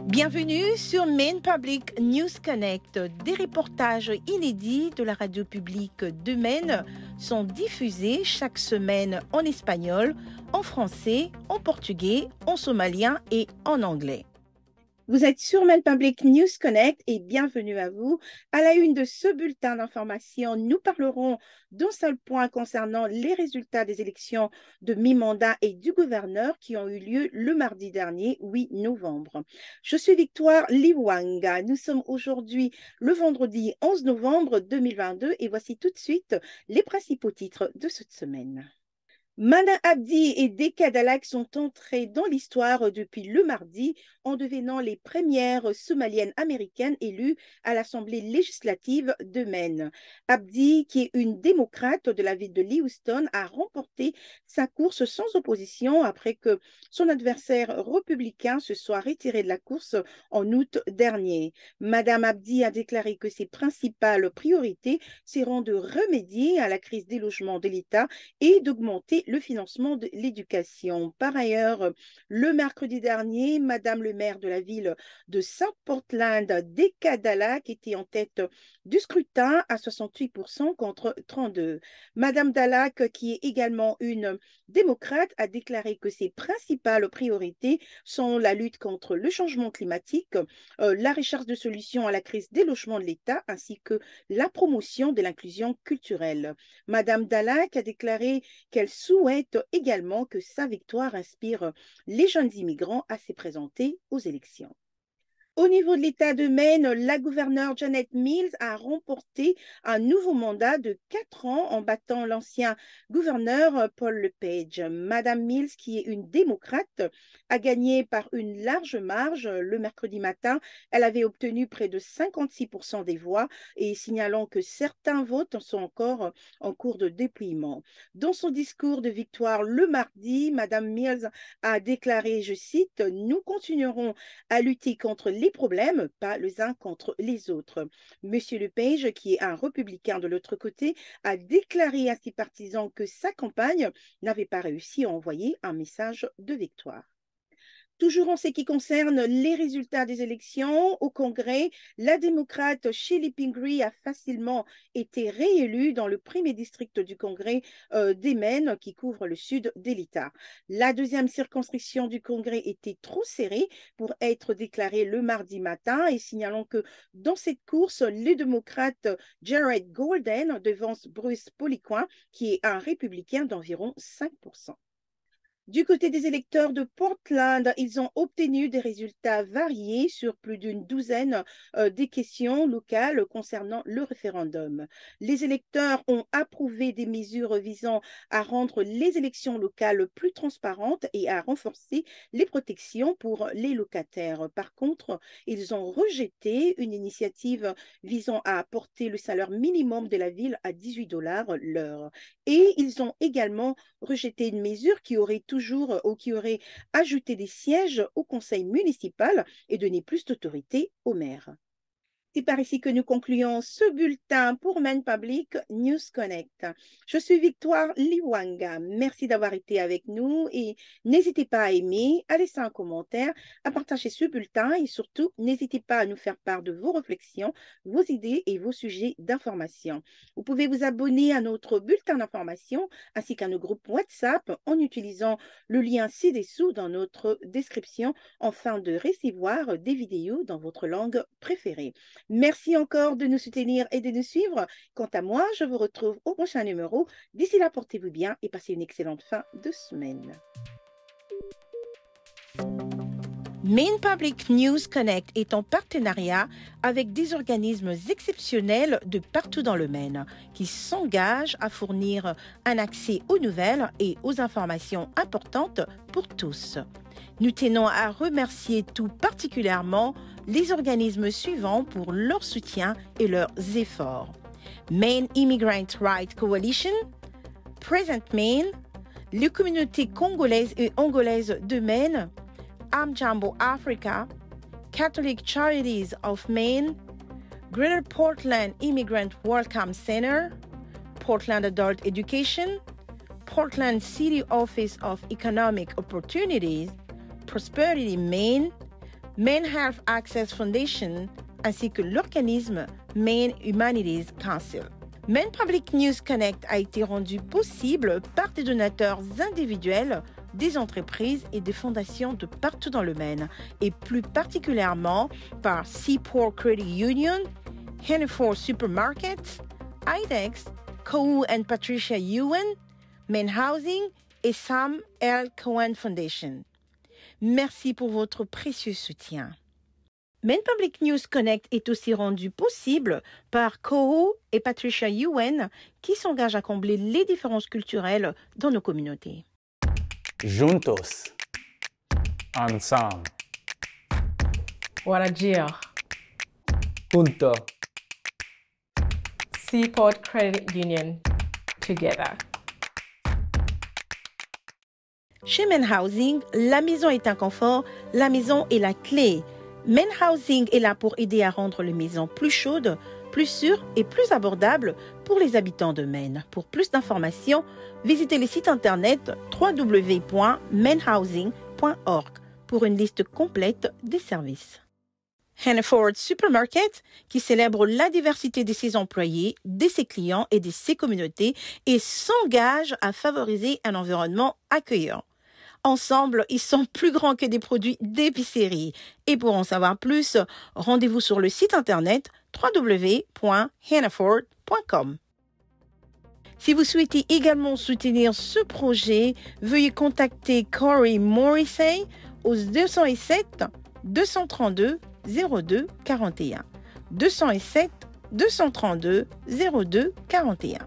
Bienvenue sur Maine Public News Connect. Des reportages inédits de la radio publique de Maine sont diffusés chaque semaine en espagnol, en français, en portugais, en somalien et en anglais. Vous êtes sur Maine Public News Connect et bienvenue à vous. À la une de ce bulletin d'information, nous parlerons d'un seul point concernant les résultats des élections de mi-mandat et du gouverneur qui ont eu lieu le mardi dernier, 8 novembre. Je suis Victoire Liwanga. Nous sommes aujourd'hui le vendredi 11 novembre 2022 et voici tout de suite les principaux titres de cette semaine. Mana Abdi et Deka Dalak sont entrés dans l'histoire depuis le mardi en devenant les premières somaliennes américaines élues à l'Assemblée législative de Maine. Abdi, qui est une démocrate de la ville de Lewiston, a remporté sa course sans opposition après que son adversaire républicain se soit retiré de la course en août dernier. Madame Abdi a déclaré que ses principales priorités seront de remédier à la crise des logements de l'État et d'augmenter le financement de l'éducation. Par ailleurs, le mercredi dernier, Madame le maire de la ville de South Portland, Deka Dalak, était en tête du scrutin à 68% contre 32%. Madame Dalak, qui est également une démocrate, a déclaré que ses principales priorités sont la lutte contre le changement climatique, la recherche de solutions à la crise des logements de l'État, ainsi que la promotion de l'inclusion culturelle. Madame Dalak a déclaré qu'elle souhaite également que sa victoire inspire les jeunes immigrants à se présenter aux élections. Au niveau de l'État de Maine, la gouverneure Janet Mills a remporté un nouveau mandat de 4 ans en battant l'ancien gouverneur Paul LePage. Madame Mills, qui est une démocrate, a gagné par une large marge le mercredi matin. Elle avait obtenu près de 56% des voix et signalant que certains votes sont encore en cours de dépouillement. Dans son discours de victoire le mardi, Madame Mills a déclaré, je cite, « Nous continuerons à lutter contre les problèmes, pas les uns contre les autres. » Monsieur LePage, qui est un républicain de l'autre côté, a déclaré à ses partisans que sa campagne n'avait pas réussi à envoyer un message de victoire. Toujours en ce qui concerne les résultats des élections au Congrès, la démocrate Shelley Pingree a facilement été réélue dans le premier district du Congrès des Maine qui couvre le sud de l'État. La deuxième circonscription du Congrès était trop serrée pour être déclarée le mardi matin et signalant que dans cette course, le démocrate Jared Golden devance Bruce Poliquin qui est un républicain d'environ 5%. Du côté des électeurs de Portland, ils ont obtenu des résultats variés sur plus d'une douzaine des questions locales concernant le référendum. Les électeurs ont approuvé des mesures visant à rendre les élections locales plus transparentes et à renforcer les protections pour les locataires. Par contre, ils ont rejeté une initiative visant à porter le salaire minimum de la ville à 18 $ l'heure. Et ils ont également rejeté une mesure qui aurait ajouté des sièges au conseil municipal et donné plus d'autorité au maire. C'est par ici que nous concluons ce bulletin pour Maine Public News Connect. Je suis Victoire Liwanga. Merci d'avoir été avec nous et n'hésitez pas à aimer, à laisser un commentaire, à partager ce bulletin et surtout, n'hésitez pas à nous faire part de vos réflexions, vos idées et vos sujets d'information. Vous pouvez vous abonner à notre bulletin d'information ainsi qu'à nos groupes WhatsApp en utilisant le lien ci-dessous dans notre description afin de recevoir des vidéos dans votre langue préférée. Merci encore de nous soutenir et de nous suivre. Quant à moi, je vous retrouve au prochain numéro. D'ici là, portez-vous bien et passez une excellente fin de semaine. Maine Public News Connect est en partenariat avec des organismes exceptionnels de partout dans le Maine qui s'engagent à fournir un accès aux nouvelles et aux informations importantes pour tous. Nous tenons à remercier tout particulièrement les organismes suivants pour leur soutien et leurs efforts. Maine Immigrant Rights Coalition, Present Maine, les communautés congolaises et angolaises de Maine, Amjambo Africa, Catholic Charities of Maine, Greater Portland Immigrant Welcome Center, Portland Adult Education, Portland City Office of Economic Opportunities, Prosperity Maine, Maine Health Access Foundation ainsi que l'organisme Maine Humanities Council. Maine Public News Connect a été rendu possible par des donateurs individuels, des entreprises et des fondations de partout dans le Maine, et plus particulièrement par Seaport Credit Union, Hannaford Supermarkets, IDEX, Kohu and Patricia Ewan, Maine Housing et Sam L. Cohen Foundation. Merci pour votre précieux soutien. Maine Public News Connect est aussi rendu possible par Kohu et Patricia Ewan qui s'engagent à combler les différences culturelles dans nos communautés. Juntos. Ensemble. Warajir. Junto. Seaport Credit Union. Together. Chez Maine Housing, la maison est un confort, la maison est la clé. Maine Housing est là pour aider à rendre les maisons plus chaudes, plus sûres et plus abordables pour les habitants de Maine. Pour plus d'informations, visitez le site internet www.mainehousing.org pour une liste complète des services. Hannaford Supermarket, qui célèbre la diversité de ses employés, de ses clients et de ses communautés et s'engage à favoriser un environnement accueillant. Ensemble, ils sont plus grands que des produits d'épicerie. Et pour en savoir plus, rendez-vous sur le site internet www.hannaford.com. Si vous souhaitez également soutenir ce projet, veuillez contacter Corey Morrissey au 207 232 02 41. 207 232 02 41.